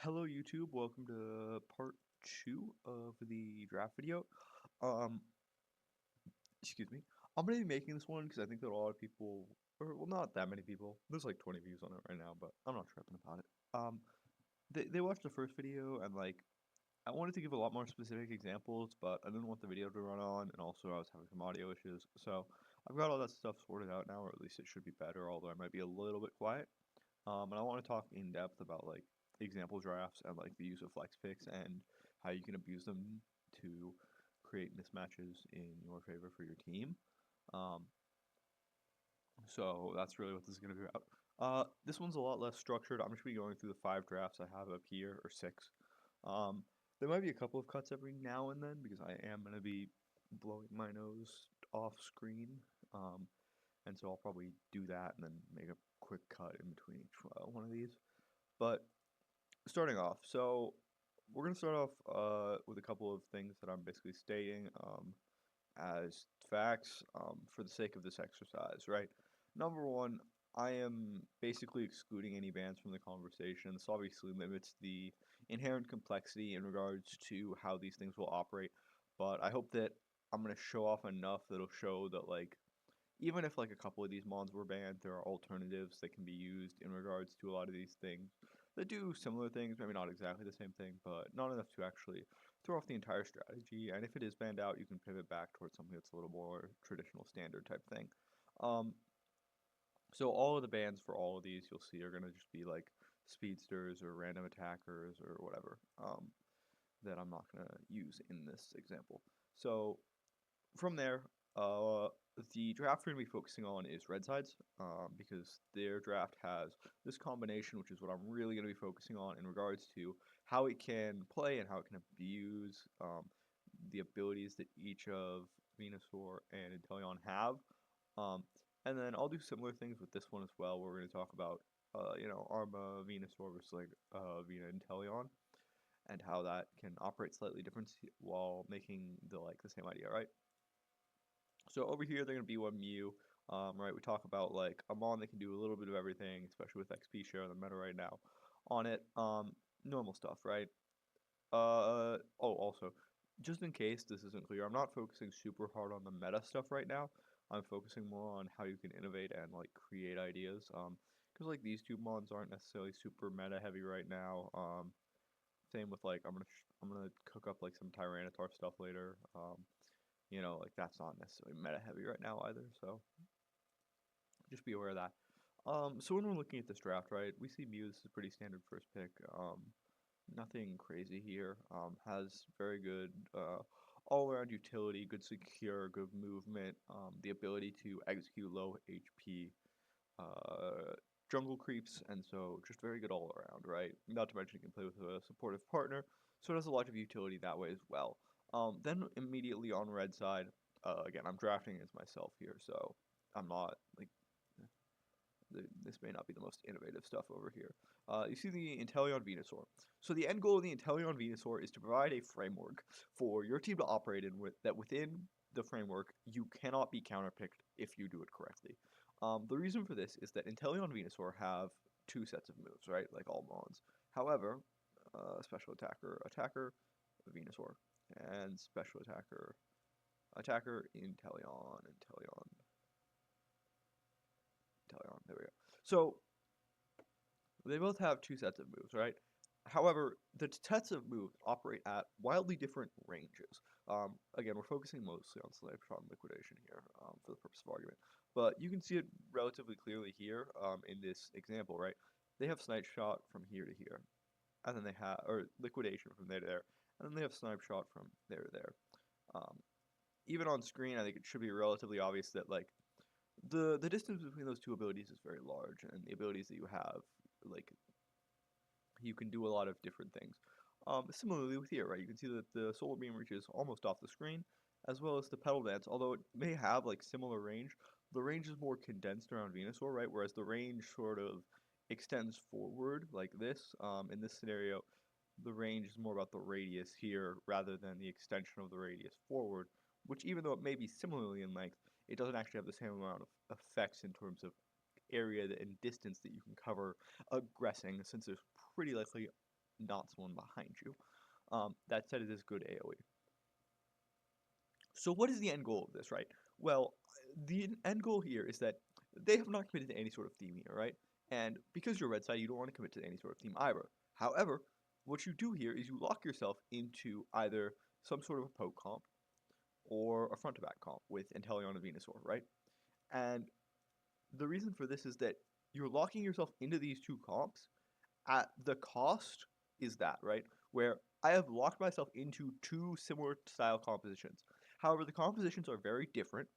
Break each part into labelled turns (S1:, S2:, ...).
S1: Hello YouTube, welcome to part 2 of the draft video. Um, excuse me. I'm gonna be making this one because I think that a lot of people, or well, not that many people. There's like 20 views on it right now, but I'm not tripping about it. They watched the first video and like I wanted to give a lot more specific examples, but I didn't want the video to run on, and also I was having some audio issues. So I've got all that stuff sorted out now, or at least it should be better, although I might be a little bit quiet. And I want to talk in depth about like example drafts and like the use of flex picks and how you can abuse them to create mismatches in your favor for your team. Um, so that's really what this is going to be about. This one's a lot less structured. I'm just going to be going through the 5 drafts I have up here, or 6. Um, there might be a couple of cuts every now and then because I am going to be blowing my nose off screen. Um, and so I'll probably do that and then make a quick cut in between each one of these. But starting off, so we're gonna start off with a couple of things that I'm basically stating as facts for the sake of this exercise, right? Number one, I am basically excluding any bans from the conversation. This obviously limits the inherent complexity in regards to how these things will operate, but I hope that I'm gonna show off enough that'll show that like even if like a couple of these mods were banned, there are alternatives that can be used in regards to a lot of these things that do similar things, maybe not exactly the same thing, but not enough to actually throw off the entire strategy. And if it is banned out, you can pivot back towards something that's a little more traditional standard type thing. Um, so all of the bans for all of these you'll see are going to just be like speedsters or random attackers or whatever that I'm not going to use in this example. So from there, uh, the draft we're going to be focusing on is Red Sides, because their draft has this combination, which is what I'm really going to be focusing on in regards to how it can play and how it can abuse the abilities that each of Venusaur and Inteleon have. Um, and then I'll do similar things with this one as well, where we're going to talk about, Arma Venusaur versus like Vena Inteleon and how that can operate slightly different while making the same idea, right? So over here, they're going to be one Mew, right? We talk about like a Mon that can do a little bit of everything, especially with XP share in the meta right now. On it, normal stuff, right? Oh, also, just in case this isn't clear, I'm not focusing super hard on the meta stuff right now. I'm focusing more on how you can innovate and like create ideas. Because like these two Mons aren't necessarily super meta heavy right now. Same with like I'm gonna cook up like some Tyranitar stuff later. Like that's not necessarily meta heavy right now either, so just be aware of that. So when we're looking at this draft, right, we see Mew. This is a pretty standard first pick. Nothing crazy here. Has very good all-around utility, good secure, good movement, the ability to execute low HP uh, jungle creeps, and so just very good all around, right? Not to mention you can play with a supportive partner, so it has a lot of utility that way as well. Then immediately on red side, again, I'm drafting as myself here, so I'm not like this may not be the most innovative stuff over here. You see the Inteleon Venusaur. So the end goal of the Inteleon Venusaur is to provide a framework for your team to operate in that within the framework you cannot be counterpicked if you do it correctly. The reason for this is that Inteleon Venusaur have 2 sets of moves, right? Like all Mons. However, special attacker, Venusaur, and special attacker, Inteleon. There we go. So they both have 2 sets of moves, right? However, the sets of moves operate at wildly different ranges. Again, we're focusing mostly on Slipshot and Liquidation here for the purpose of argument. But you can see it relatively clearly here in this example, right? They have Snipe Shot from here to here. And then they have, or Liquidation from there to there. And then they have Snipe Shot from there to there. Um, Even on screen, I think it should be relatively obvious that, like, the distance between those two abilities is very large, and the abilities that you have, like, you can do a lot of different things. Similarly with here, right, you can see that the Solar Beam reaches almost off the screen, as well as the Petal Dance, although it may have, like, similar range, the range is more condensed around Venusaur, right, whereas the range sort of extends forward, like this. In this scenario, the range is more about the radius here, rather than the extension of the radius forward, which even though it may be similarly in length, it doesn't actually have the same amount of effects in terms of area and distance that you can cover aggressing, since there's pretty likely not someone behind you. That said, it is good AoE. So what is the end goal of this, right? Well, the end goal here is that they have not committed to any sort of theme here, right? And because you're red side, you don't want to commit to any sort of theme either. However, what you do here is you lock yourself into either some sort of a poke comp or a front to back comp with Inteleon and Venusaur, right? And the reason for this is that you're locking yourself into these two comps at the cost is that, right? Where I have locked myself into two similar style compositions. However, the compositions are very different,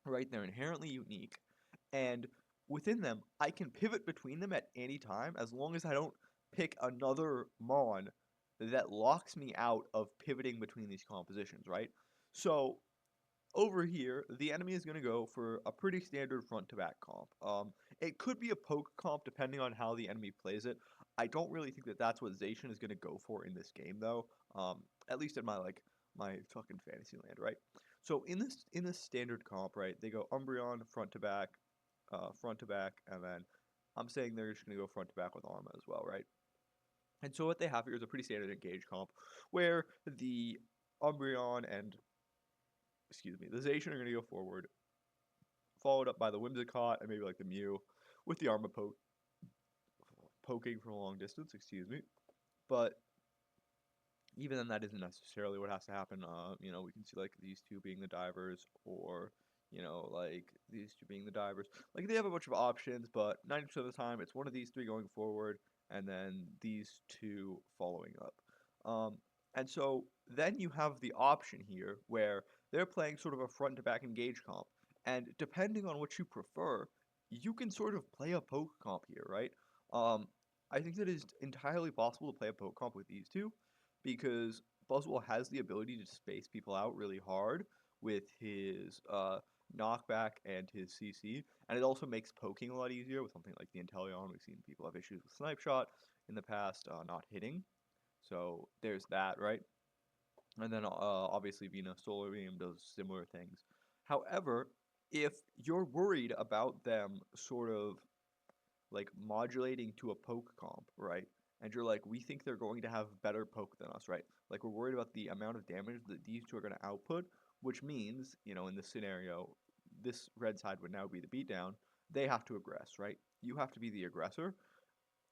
S1: right? They're inherently unique, and within them, I can pivot between them at any time as long as I don't pick another Mon that locks me out of pivoting between these compositions, right? So over here, the enemy is going to go for a pretty standard front to back comp. It could be a poke comp depending on how the enemy plays it. I don't really think that that's what Zacian is going to go for in this game though. At least in my fucking fantasy land, right? So in this standard comp, right, they go Umbreon front to back, and then I'm saying they're just going to go front to back with Arma as well, right? And so what they have here is a pretty standard engage comp where the Umbreon and the Zacian are going to go forward, followed up by the Whimsicott and maybe like the Mew, with the Arma poking from a long distance, But even then, that isn't necessarily what has to happen. We can see like these two being the divers, or like these two being the divers. Like they have a bunch of options, but 90% of the time, it's one of these three going forward, and then these two following up. And so then you have the option here where they're playing sort of a front to back engage comp, and depending on what you prefer, you can sort of play a poke comp here, right? Um, I think that it is entirely possible to play a poke comp with these two because Buzzwole has the ability to space people out really hard with his knockback and his CC, and it also makes poking a lot easier with something like the Inteleon. We've seen people have issues with Snipe Shot in the past not hitting, so there's that, right? And then obviously Venus Solar Beam does similar things. However, if you're worried about them sort of like modulating to a poke comp, right? And you're like, we think they're going to have better poke than us, right? Like we're worried about the amount of damage that these two are going to output, which means, in this scenario, this red side would now be the beatdown. They have to aggress, right? You have to be the aggressor.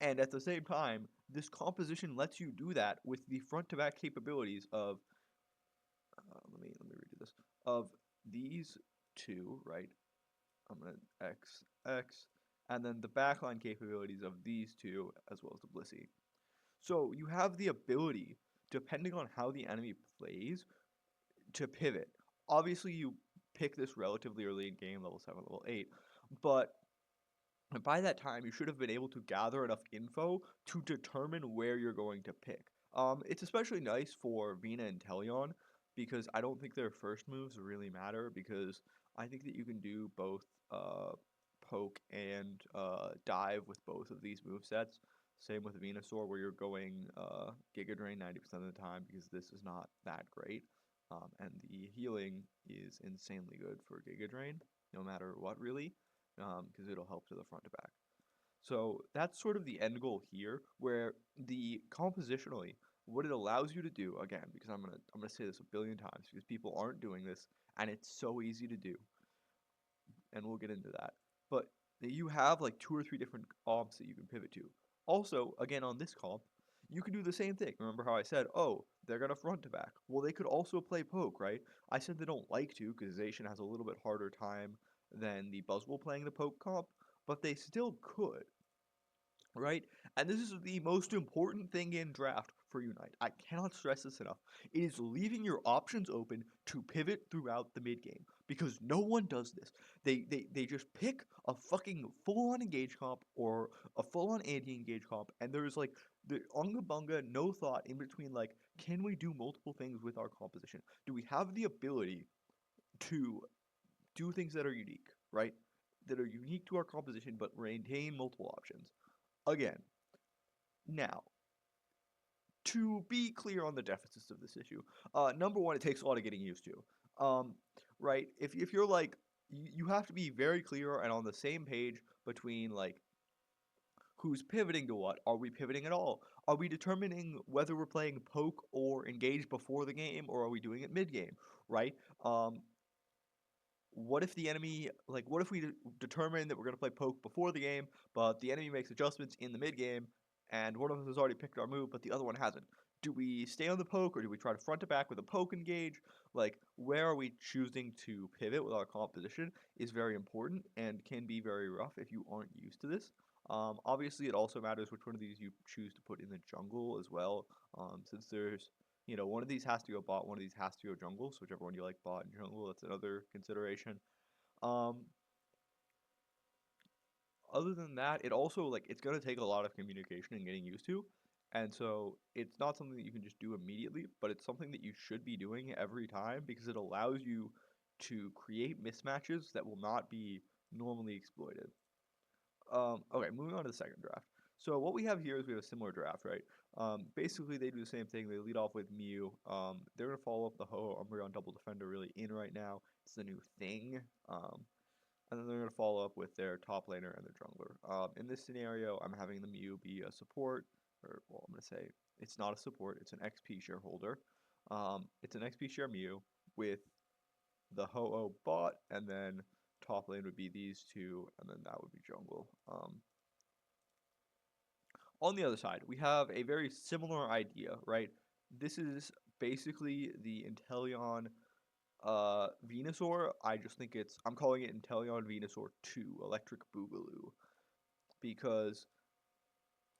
S1: And at the same time, this composition lets you do that with the front to back capabilities of let me redo this, of these two, right? I'm gonna X, and then the backline capabilities of these two, as well as the Blissey. So you have the ability, depending on how the enemy plays, to pivot. Obviously, you pick this relatively early in game, level 7, level 8, but by that time, you should have been able to gather enough info to determine where you're going to pick. It's especially nice for Vina and Teleon because I don't think their first moves really matter because I think that you can do both poke and dive with both of these move sets. Same with Venusaur where you're going Giga Drain 90% of the time because this is not that great. And the healing is insanely good for Giga Drain, no matter what really, because it'll help to the front to back. So that's sort of the end goal here, where the compositionally, what it allows you to do, again, because I'm gonna say this a billion times, because people aren't doing this, and it's so easy to do, and we'll get into that. But you have like 2 or 3 different comps that you can pivot to. Also, again on this comp, you can do the same thing. Remember how I said, oh, they're gonna front to back. Well, they could also play poke, right? I said they don't like to because Zacian has a little bit harder time than the Buzzwole playing the poke comp, but they still could, right? And this is the most important thing in draft for Unite. I cannot stress this enough. It is leaving your options open to pivot throughout the mid game because no one does this. They just pick a fucking full-on engage comp or a full-on anti-engage comp, and there's like the unga bunga, no thought in between. Like, can we do multiple things with our composition? Do we have the ability to do things that are unique, right? That are unique to our composition, but maintain multiple options. Again, now, to be clear on the deficits of this issue, number one, it takes a lot of getting used to. Right? If you're like, you have to be very clear and on the same page between like who's pivoting to what? Are we pivoting at all? Are we determining whether we're playing poke or engage before the game, or are we doing it mid-game, right? What if the enemy, like, what if we determine that we're going to play poke before the game, but the enemy makes adjustments in the mid game, and one of us has already picked our move, but the other one hasn't? Do we stay on the poke, or do we try to front to back with a poke engage? Like, where are we choosing to pivot with our composition is very important and can be very rough if you aren't used to this. Obviously, it also matters which one of these you choose to put in the jungle as well, since there's one of these has to go bot, one of these has to go jungle. So whichever one you like, bot and jungle, that's another consideration. Um, Other than that, it also like it's gonna take a lot of communication and getting used to, and so it's not something that you can just do immediately, but it's something that you should be doing every time because it allows you to create mismatches that will not be normally exploited. Okay, moving on to the second draft. So what we have here is we have a similar draft, right? Basically, they do the same thing. They lead off with Mew. They're gonna follow up the Ho Umbreon Double Defender really in right now. It's the new thing. And then they're gonna follow up with their top laner and their jungler. In this scenario, I'm having the Mew be a support, or well, I'm gonna say it's not a support. It's an XP shareholder. It's an XP share Mew with the Ho-Oh bot, and then top lane would be these two, and then that would be jungle. On the other side, we have a very similar idea, right? This is basically the Inteleon Venusaur. I just think I'm calling it Inteleon Venusaur 2, Electric Boogaloo, because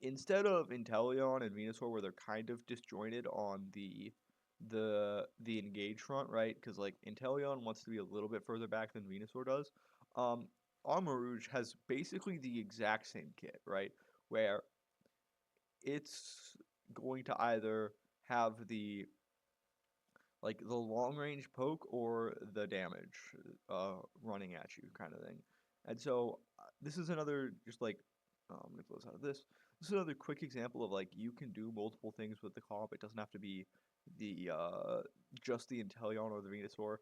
S1: instead of Inteleon and Venusaur where they're kind of disjointed on the engage front, right? Because like Inteleon wants to be a little bit further back than Venusaur does. Um, Armarouge has basically the exact same kit, right? Where it's going to either have the long range poke or the damage running at you kind of thing. And so this is another just like I'm gonna close out of this. This is another quick example of like you can do multiple things with the comp. It doesn't have to be the just the Inteleon or the Venusaur.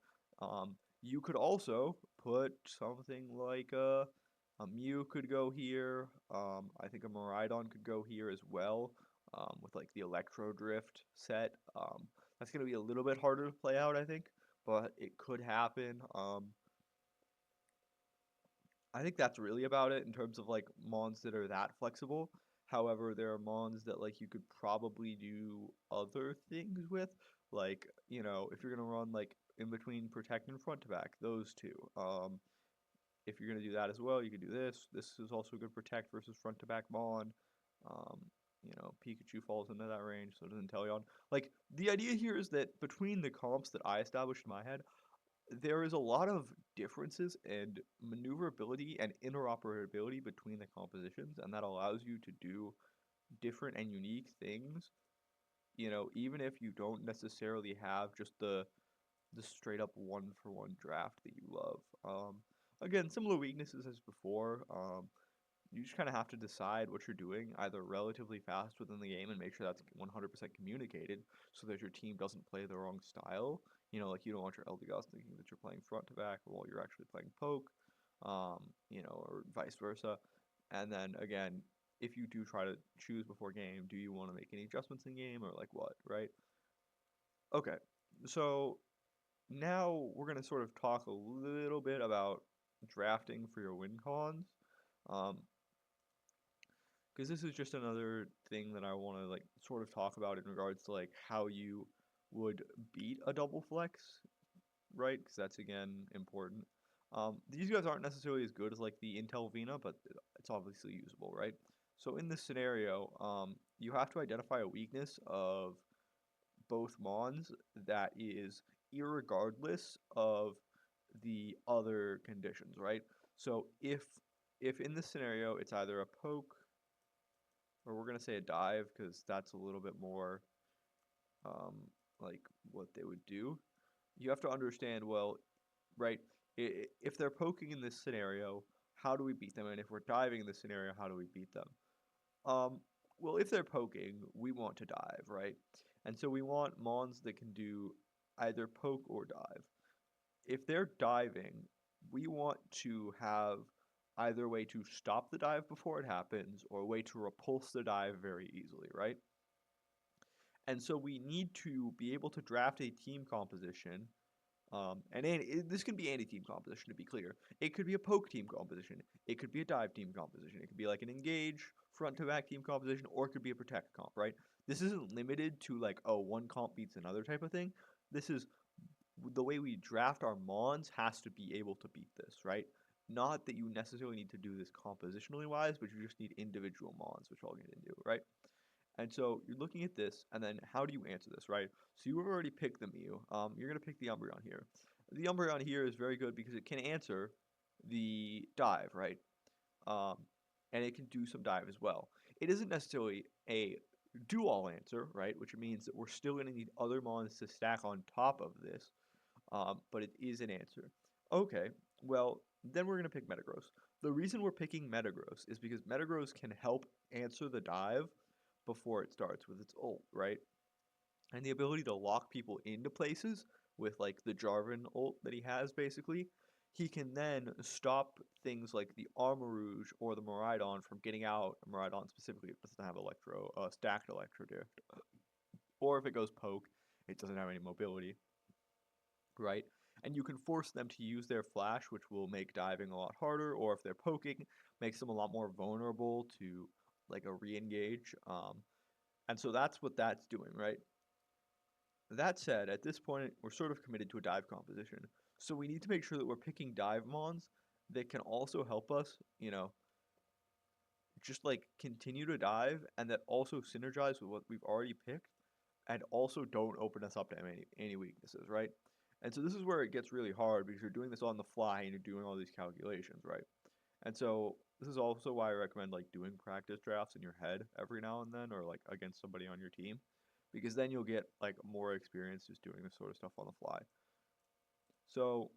S1: You could also put something like a Mew could go here. I think a Miraidon could go here as well. With like the Electro Drift set. That's going to be a little bit harder to play out, I think, but it could happen. I think that's really about it in terms of like mons that are that flexible. However, there are mons that like you could probably do other things with, like if you're gonna run like in between protect and front to back, those two. If you're gonna do that as well, you could do this. This is also a good protect versus front to back mon. Um, Pikachu falls into that range, so does Inteleon. Like, the idea here is that between the comps that I established in my head, there is a lot of differences and maneuverability and interoperability between the compositions, and that allows you to do different and unique things, even if you don't necessarily have just the straight up one for one draft that you love. Again, similar weaknesses as before. You just kind of have to decide what you're doing either relatively fast within the game and make sure that's 100% communicated so that your team doesn't play the wrong style. Like you don't want your Eldegoss thinking that you're playing front to back while you're actually playing poke, or vice versa. And then again, if you do try to choose before game, do you want to make any adjustments in game or like what, right? Okay, so now we're going to sort of talk a little bit about drafting for your win cons. Um, because this is just another thing that I want to like sort of talk about in regards to like how you would beat a double flex, right? Because that's again important. These guys aren't necessarily as good as like the Intel Vina, but it's obviously usable, right? So in this scenario, you have to identify a weakness of both Mons that is irregardless of the other conditions, right? So if in this scenario it's either a poke or we're gonna say a dive because that's a little bit more um, like what they would do. You have to understand, well, right? If they're poking in this scenario, how do we beat them? And if we're diving in this scenario, how do we beat them? Um, well, if they're poking, we want to dive, right? And so we want mons that can do either poke or dive. If they're diving, we want to have either a way to stop the dive before it happens or a way to repulse the dive very easily, right? And so we need to be able to draft a team composition. This can be any team composition, to be clear. It could be a poke team composition. It could be a dive team composition. It could be like an engage front to back team composition, or it could be a protect comp, right? This isn't limited to like, oh, one comp beats another type of thing. This is the way we draft our mons has to be able to beat this, right? Not that you necessarily need to do this compositionally wise, but you just need individual mons, which I'll get into, right? And so you're looking at this, and then how do you answer this, right? So you've already picked the Mew. You're going to pick the Umbreon here. The Umbreon here is very good because it can answer the dive, right? Um, and it can do some dive as well. It isn't necessarily a do-all answer, right? Which means that we're still going to need other mons to stack on top of this, but it is an answer. Okay, well, then we're going to pick Metagross. The reason we're picking Metagross is because Metagross can help answer the dive before it starts with its ult, right? And the ability to lock people into places with like the Jarvan ult that he has basically, he can then stop things like the Armarouge or the Miraidon from getting out. Miraidon specifically doesn't have stacked Electro Drift. Or if it goes poke, it doesn't have any mobility, right? And you can force them to use their flash, which will make diving a lot harder, or if they're poking, makes them a lot more vulnerable to like a re-engage. And so that's what that's doing, right? That said, at this point, we're sort of committed to a dive composition. So we need to make sure that we're picking dive mons that can also help us, just like continue to dive and that also synergize with what we've already picked and also don't open us up to any weaknesses, right? And so this is where it gets really hard because you're doing this on the fly and you're doing all these calculations, right? And so this is also why I recommend like doing practice drafts in your head every now and then or like against somebody on your team because then you'll get like more experience just doing this sort of stuff on the fly. So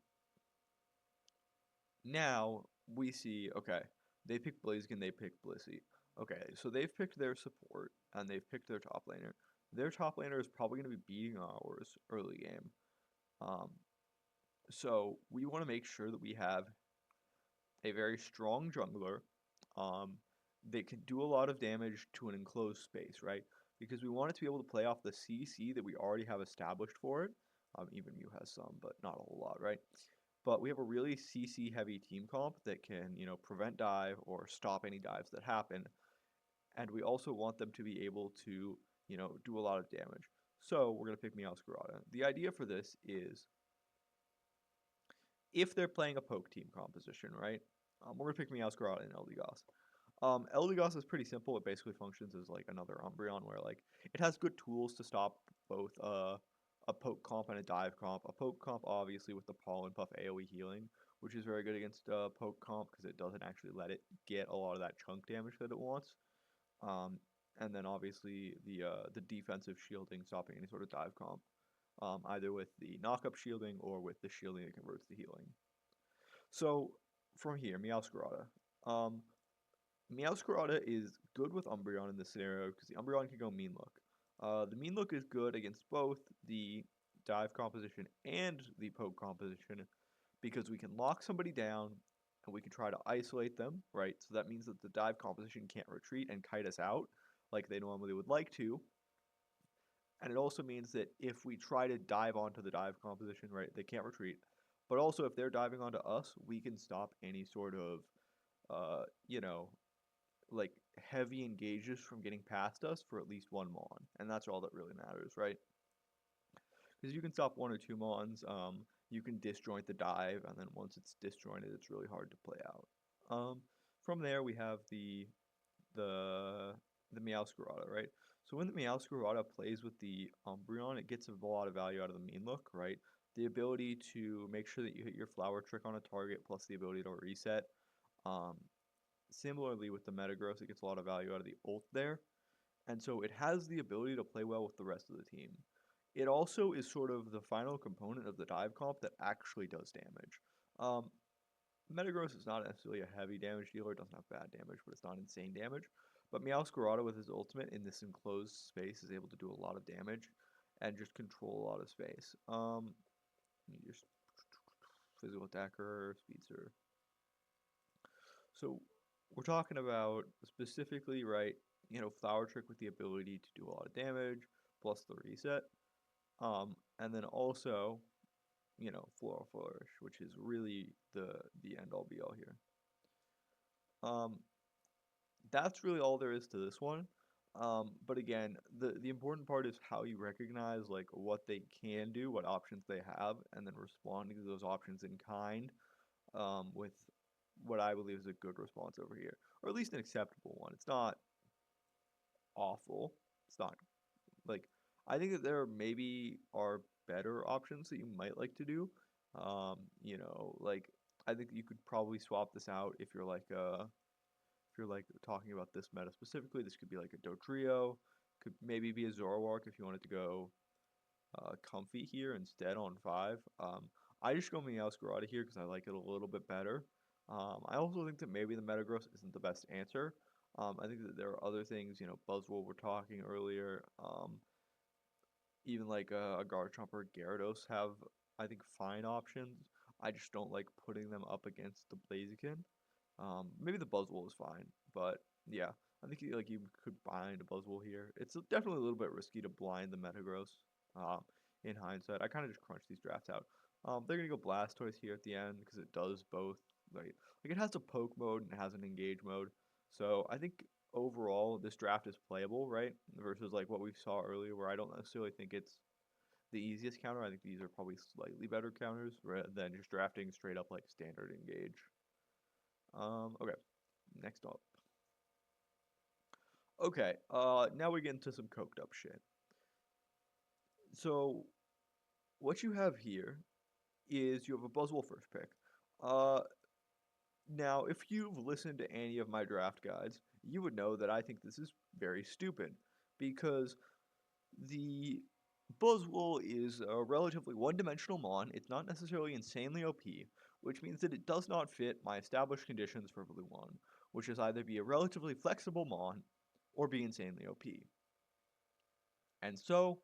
S1: now we see, okay, they pick Blaziken, they pick Blissey. Okay, so they've picked their support and they've picked their top laner. Their top laner is probably going to be beating ours early game. Um, so we want to make sure that we have a very strong jungler um, that can do a lot of damage to an enclosed space, right? Because we want it to be able to play off the CC that we already have established for it. Even Mew has some, but not a whole lot, right? But we have a really CC heavy team comp that can, prevent dive or stop any dives that happen. And we also want them to be able to, do a lot of damage. So we're going to pick Meowscarada. The idea for this is if they're playing a poke team composition, right? We're going to pick Meowscarada and Eldegoss. Eldegoss is pretty simple. It basically functions as like another Umbreon where like it has good tools to stop both a poke comp and a dive comp. A poke comp obviously with the Pollen Puff AoE healing, which is very good against poke comp because it doesn't actually let it get a lot of that chunk damage that it wants. And then obviously the defensive shielding stopping any sort of dive comp, either with the knockup shielding or with the shielding that converts to healing. So from here, Meowscarada. Um, Meowscarada is good with Umbreon in this scenario because the Umbreon can go Mean Look. The Mean Look is good against both the dive composition and the poke composition because we can lock somebody down and we can try to isolate them, right? So that means that the dive composition can't retreat and kite us out like they normally would like to. And it also means that if we try to dive onto the dive composition, right, they can't retreat. But also, if they're diving onto us, we can stop any sort of, uh, you know, like heavy engages from getting past us for at least one Mon, and that's all that really matters, right? Because you can stop one or two Mons, you can disjoint the dive, and then once it's disjointed, it's really hard to play out. From there, we have the the Meowscarada, right? So when the Meowscarada plays with the Umbreon, it gets a lot of value out of the Mean Look, right? The ability to make sure that you hit your Flower Trick on a target, plus the ability to reset. Um, Similarly with the Metagross, it gets a lot of value out of the ult there. And so it has the ability to play well with the rest of the team. It also is sort of the final component of the dive comp that actually does damage. Um, Metagross is not necessarily a heavy damage dealer, it doesn't have bad damage, but it's not insane damage. But Meowscarada with his ultimate in this enclosed space is able to do a lot of damage and just control a lot of space. You just physical attacker, speedster. So we're talking about specifically, right, Flower Trick with the ability to do a lot of damage, plus the reset. And then also, Floral Flourish, which is really the end all be all here. Um, that's really all there is to this one. But again, the important part is how you recognize like what they can do, what options they have, and then responding to those options in kind, with what I believe is a good response over here, or at least an acceptable one. It's not awful. It's not like I think that there maybe are better options that you might like to do. Like I think you could probably swap this out if you're like talking about this meta specifically. This could be like a Dodrio, could maybe be a Zoroark if you wanted to go comfy here instead on 5. I just go Meowscarada here because I like it a little bit better. I also think that maybe the Metagross isn't the best answer. I think that there are other things, Buzzwole we're talking earlier, even like a Garchomp or a Gyarados have, I think, fine options. I just don't like putting them up against the Blaziken. Maybe the Buzzwole is fine, but yeah, I think you could bind a Buzzwole here. It's definitely a little bit risky to blind the Metagross. Um, in hindsight, I kind of just crunch these drafts out. They're gonna go Blastoise here at the end because it does both. Like it has a poke mode and it has an engage mode. So I think overall this draft is playable, right? Versus like what we saw earlier, where I don't necessarily think it's the easiest counter. I think these are probably slightly better counters rather than just drafting straight up like standard engage. Okay, next up. Okay, now we get into some coked up shit. So what you have here is you have a Buzzwole first pick. Uh, Now, if you've listened to any of my draft guides, you would know that I think this is very stupid because the Buzzwole is a relatively one-dimensional mon. It's not necessarily insanely OP, which means that it does not fit my established conditions for Blue 1, which is either be a relatively flexible mon or be insanely OP. And so,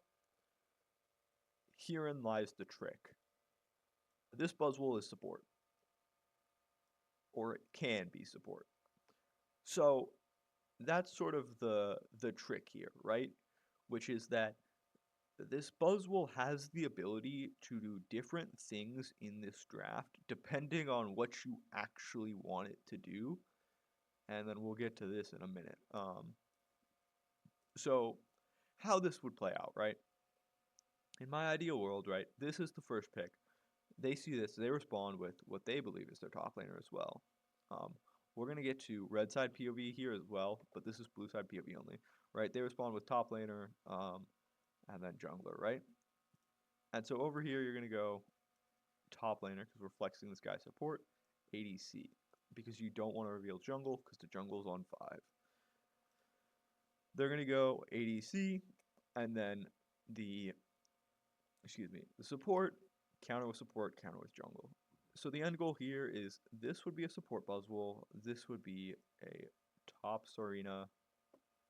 S1: herein lies the trick. This Buzzwole is support, or it can be support. So, that's sort of the trick here, right? Which is that this Buzzwole has the ability to do different things in this draft depending on what you actually want it to do, and then we'll get to this in a minute. So how this would play out, right? In my ideal world, right, this is the first pick. They see this, they respond with what they believe is their top laner as well. We're going to get to red side POV here as well, but this is blue side POV only, right? They respond with top laner, and then jungler, right? And so over here, you're going to go top laner because we're flexing this guy's support, ADC, because you don't want to reveal jungle because the jungle's on 5. They're going to go ADC, and then the support, counter with jungle. So the end goal here is this would be a support Buzzwole, this would be a top Sarina.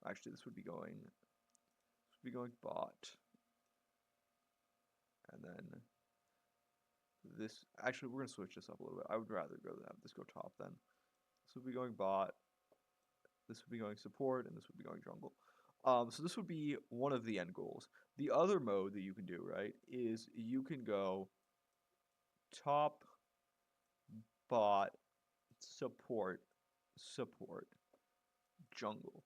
S1: Actually, this would be going bot, and then this. Actually, we're gonna switch this up a little bit. I would rather have this go top then. This would be going bot. This would be going support, and this would be going jungle. So this would be one of the end goals. The other mode that you can do, right, is you can go top, bot, support, jungle,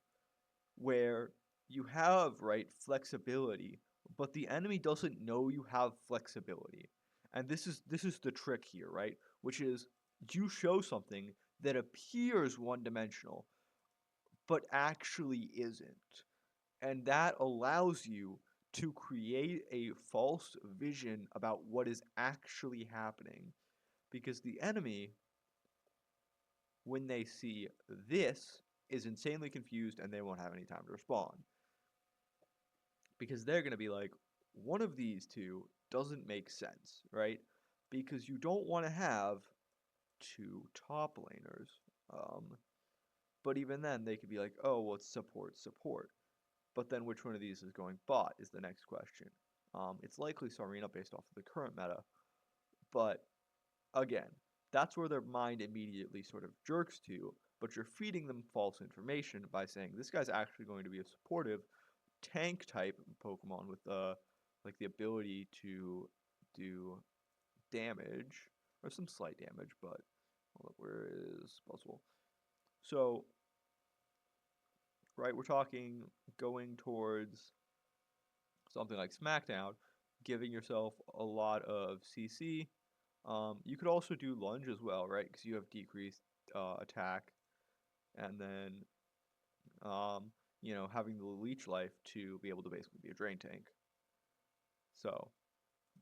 S1: where you have, right, flexibility, but the enemy doesn't know you have flexibility. And this is the trick here, right? Which is you show something that appears one-dimensional, but actually isn't. And that allows you to create a false vision about what is actually happening. Because the enemy, when they see this, is insanely confused and they won't have any time to respond. Because they're going to be like, one of these two doesn't make sense, right? Because you don't want to have two top laners. But even then, they could be like, oh, well, it's support. But then which one of these is going bot is the next question. It's likely Sarina based off of the current meta. But again, that's where their mind immediately sort of jerks to but you're feeding them false information by saying this guy's actually going to be a supportive tank type Pokemon with like the ability to do damage or some slight damage, but hold up, where is Buzzwole? So, right, we're talking going towards something like Smackdown, giving yourself a lot of CC. You could also do Lunge as well, right? Because you have decreased attack, and then having the Leech Life to be able to basically be a Drain Tank. So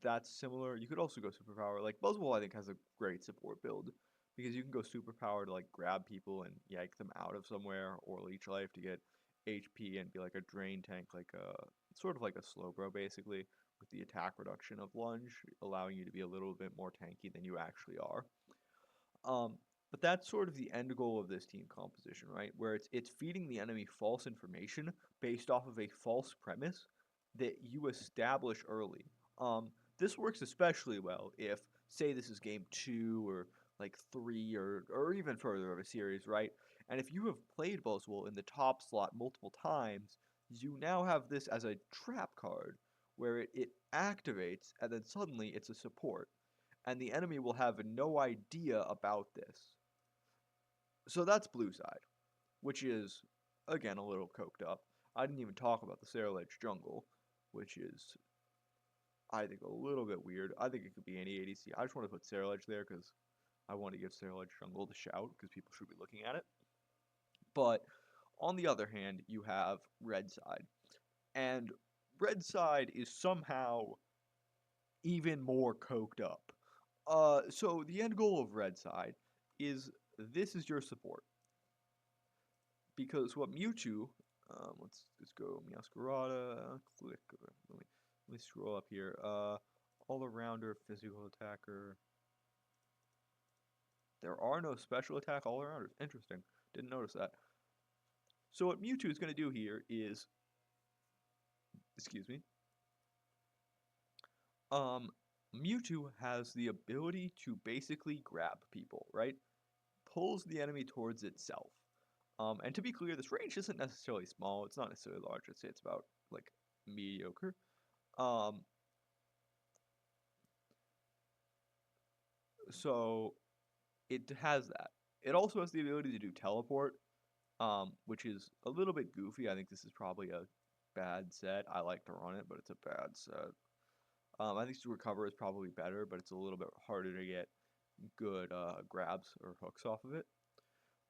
S1: that's similar. You could also go Superpower. Like Buzzwole, I think has a great support build because you can go Superpower to like grab people and yank them out of somewhere, or Leech Life to get HP and be like a Drain Tank, like a sort of like a Slowbro basically, with the attack reduction of Lunge, allowing you to be a little bit more tanky than you actually are. Um, but that's sort of the end goal of this team composition, right? Where it's feeding the enemy false information based off of a false premise that you establish early. This works especially well if, say, this is game 2 or like 3 or even further of a series, right? And if you have played Buzzwole in the top slot multiple times, you now have this as a trap card where it activates and then suddenly it's a support and the enemy will have no idea about this. So that's blue side, which is, again, a little coked up. I didn't even talk about the Ceruledge jungle, which is, I think, a little bit weird. I think it could be any ADC. I just want to put Ceruledge there because I want to give Ceruledge jungle the shout because people should be looking at it. But on the other hand, you have red side. And red side is somehow even more coked up. So the end goal of red side is this is your support. Because what Mewtwo, let's go Meowscarada, click, let me scroll up here. All-arounder, physical attacker. There are no special attack all-arounders. Interesting. Didn't notice that. So what Mewtwo is going to do here is, excuse me, Mewtwo has the ability to basically grab people, right? Pulls the enemy towards itself. And to be clear, this range isn't necessarily small. It's not necessarily large. I'd say it's about, like, mediocre. So it has that. It also has the ability to do teleport, which is a little bit goofy. I think this is probably a bad set. I like to run it, but it's a bad set. I think to recover is probably better, but it's a little bit harder to get good grabs or hooks off of it.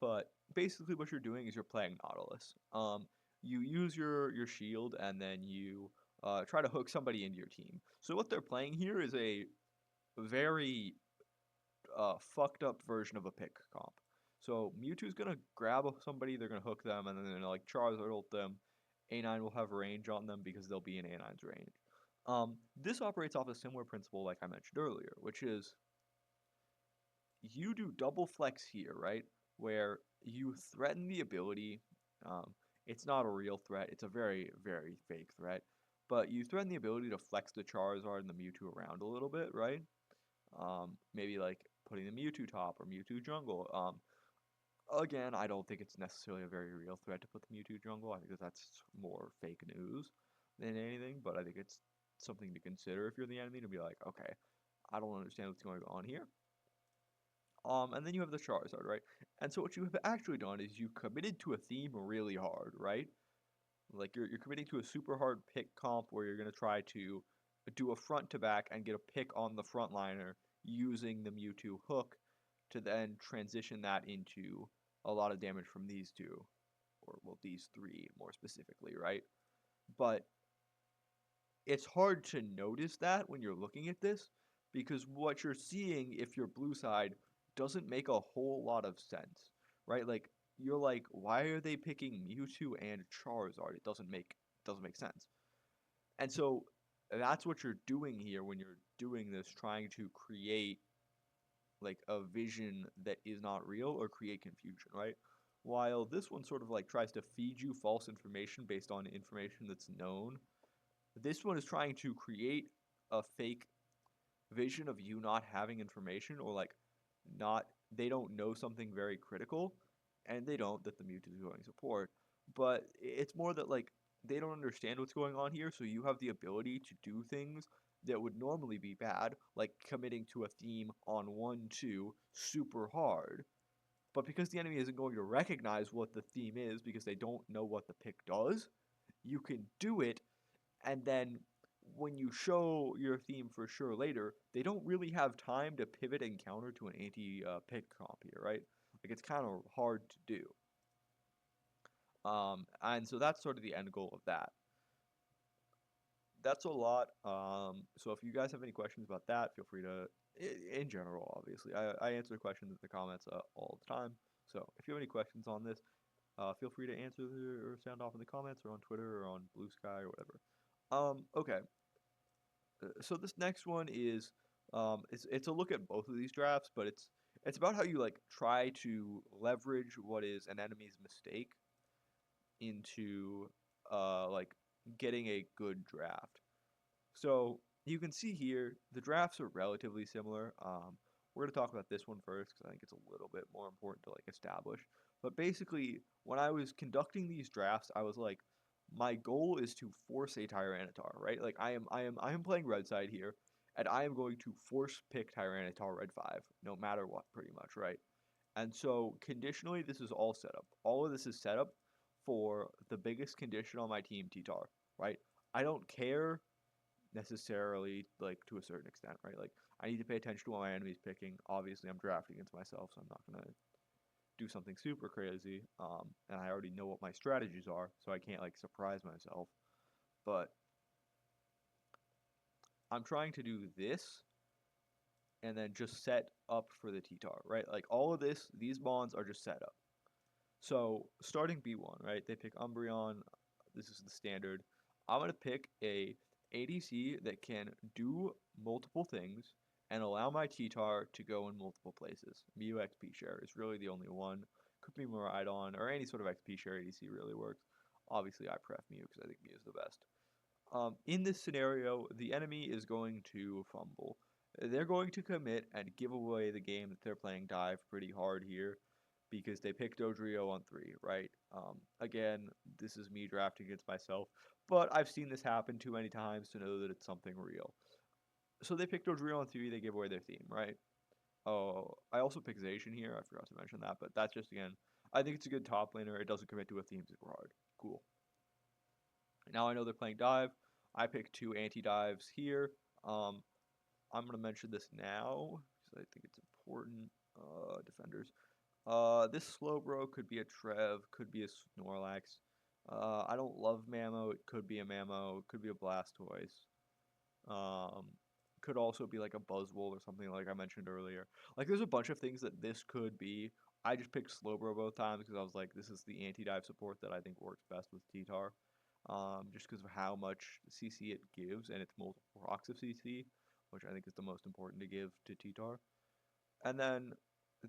S1: But basically what you're doing is you're playing Nautilus. You use your shield and then you try to hook somebody into your team. So what they're playing here is a very fucked up version of a pick comp. So Mewtwo's gonna grab somebody, they're gonna hook them, and then they're gonna like Charizard ult them. A9 will have range on them because they'll be in A9's range. This operates off a similar principle like I mentioned earlier, which is you do double flex here, right? Where you threaten the ability. It's not a real threat. It's a very, very fake threat. But you threaten the ability to flex the Charizard and the Mewtwo around a little bit, right? Maybe like putting the Mewtwo top or Mewtwo jungle. Again, I don't think it's necessarily a very real threat to put the Mewtwo jungle. I think that that's more fake news than anything, but I think it's something to consider if you're the enemy to be like, okay, I don't understand what's going on here. And then you have the Charizard, right? And so what you have actually done is you committed to a theme really hard, right? Like you're committing to a super hard pick comp where you're gonna try to do a front to back and get a pick on the frontliner using the Mewtwo hook to then transition that into a lot of damage from these two, or well, these three more specifically, right? But it's hard to notice that when you're looking at this because what you're seeing if you're blue side doesn't make a whole lot of sense, right? Like you're like, why are they picking Mewtwo and Charizard? It doesn't make sense. And so that's what you're doing here when you're doing this, trying to create like a vision that is not real or create confusion, right? While this one sort of like tries to feed you false information based on information that's known, this one is trying to create a fake vision of you not having information or like not they don't know something very critical and they don't, that the Mewtwo is going support. But it's more that like they don't understand what's going on here, so you have the ability to do things that would normally be bad, like committing to a theme on 1-2 super hard. But because the enemy isn't going to recognize what the theme is because they don't know what the pick does, you can do it, and then when you show your theme for sure later, they don't really have time to pivot and counter to an anti-pick comp here, right? Like it's kind of hard to do. And so that's sort of the end goal of that. That's a lot. So if you guys have any questions about that, feel free to, in general, obviously, I answer questions in the comments all the time. So if you have any questions on this, feel free to answer or sound off in the comments or on Twitter or on Blue Sky or whatever. Okay. So this next one is, it's a look at both of these drafts, but it's about how you like try to leverage what is an enemy's mistake into like getting a good draft. So you can see here the drafts are relatively similar. We're gonna talk about this one first because I think it's a little bit more important to like establish. But basically, when I was conducting these drafts, I was like, my goal is to force a Tyranitar, right? Like I am playing red side here, and I am going to force pick Tyranitar red 5, no matter what, pretty much, right? And so conditionally, this is all set up. All of this is set up for the biggest condition on my team, T-Tar, right? I don't care necessarily, like, to a certain extent, right? Like, I need to pay attention to what my enemy's picking. Obviously, I'm drafting against myself, so I'm not going to do something super crazy. And I already know what my strategies are, so I can't, like, surprise myself. But I'm trying to do this and then just set up for the T-Tar, right? Like, all of this, these bonds are just set up. So, starting B1, right? They pick Umbreon. This is the standard. I'm going to pick a ADC that can do multiple things and allow my T-Tar to go in multiple places. Mew XP share is really the only one. Could be Miraidon or any sort of XP share ADC really works. Obviously, I pref Mew because I think Mew is the best. In this scenario, the enemy is going to fumble. They're going to commit and give away the game that they're playing dive pretty hard here because they picked Dodrio on 3, right? Again, this is me drafting against myself, but I've seen this happen too many times to know that it's something real. So they picked Dodrio on 3, they give away their theme, right? Oh, I also picked Zacian here, I forgot to mention that, but that's just, again, I think it's a good top laner, it doesn't commit to a theme super hard. Cool. Now I know they're playing dive. I picked 2 anti-dives here. I'm going to mention this now because I think it's important. Defenders. This Slowbro could be a Trev, could be a Snorlax. I don't love Mamo. It could be a Mamo. It could be a Blastoise. Um, could also be like a Buzzwole or something like I mentioned earlier. Like there's a bunch of things that this could be. I just picked Slowbro both times because I was like, this is the anti-dive support that I think works best with T-Tar. Just because of how much CC it gives and its multiple rocks of CC, which I think is the most important to give to T-Tar. And then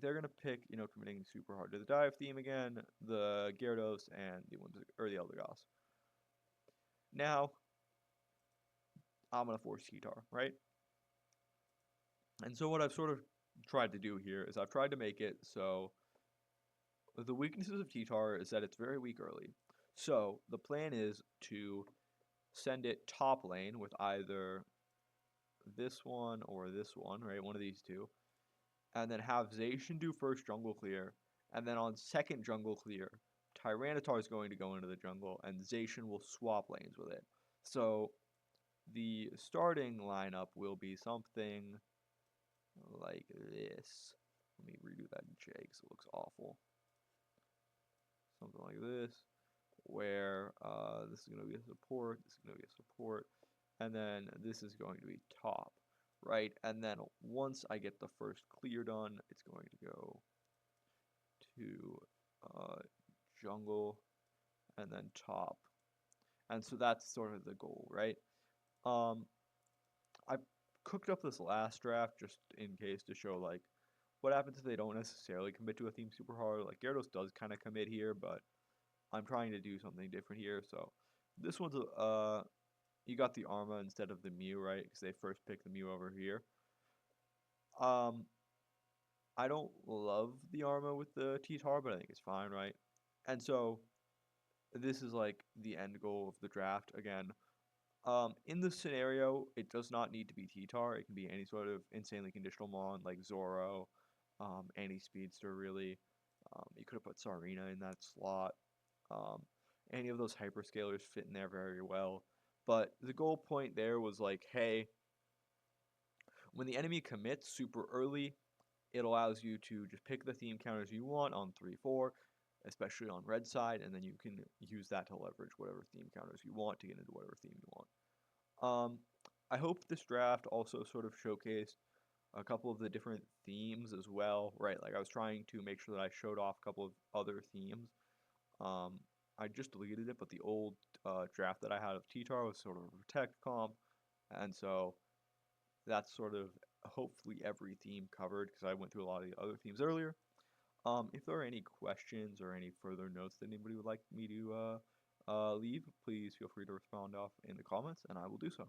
S1: they're gonna pick, committing super hard to the dive theme again, the Gyarados and the Eldegoss. Now, I'm gonna force T-Tar, right? And so what I've sort of tried to do here is I've tried to make it so the weaknesses of T-Tar is that it's very weak early. So the plan is to send it top lane with either this one or this one, right? One of these two. And then have Zacian do first jungle clear. And then on second jungle clear, Tyranitar is going to go into the jungle and Zacian will swap lanes with it. So the starting lineup will be something like this. Let me redo that in J because it looks awful. Something like this, where this is going to be a support, this is going to be a support, and then this is going to be top, right? And then once I get the first clear done, it's going to go to jungle and then top. And so that's sort of the goal, right? I cooked up this last draft just in case to show like what happens if they don't necessarily commit to a theme super hard. Like Gyarados does kind of commit here, but I'm trying to do something different here. So this one's you got the Arma instead of the Mew, right? Because they first picked the Mew over here. Um, I don't love the armor with the T-Tar, but I think it's fine, right? And so this is like the end goal of the draft again. In this scenario, it does not need to be T-Tar. It can be any sort of insanely conditional mon like Zoro, any speedster really. You could have put Sarina in that slot. Um, any of those hyperscalers fit in there very well. But the goal point there was like, hey, when the enemy commits super early, it allows you to just pick the theme counters you want on 3-4, especially on red side, and then you can use that to leverage whatever theme counters you want to get into whatever theme you want. I hope this draft also sort of showcased a couple of the different themes as well, right? Like I was trying to make sure that I showed off a couple of other themes. Um, I just deleted it, but the old draft that I had of T-Tar was sort of a protect comp, and so that's sort of hopefully every theme covered because I went through a lot of the other themes earlier. If there are any questions or any further notes that anybody would like me to leave, please feel free to respond off in the comments, and I will do so.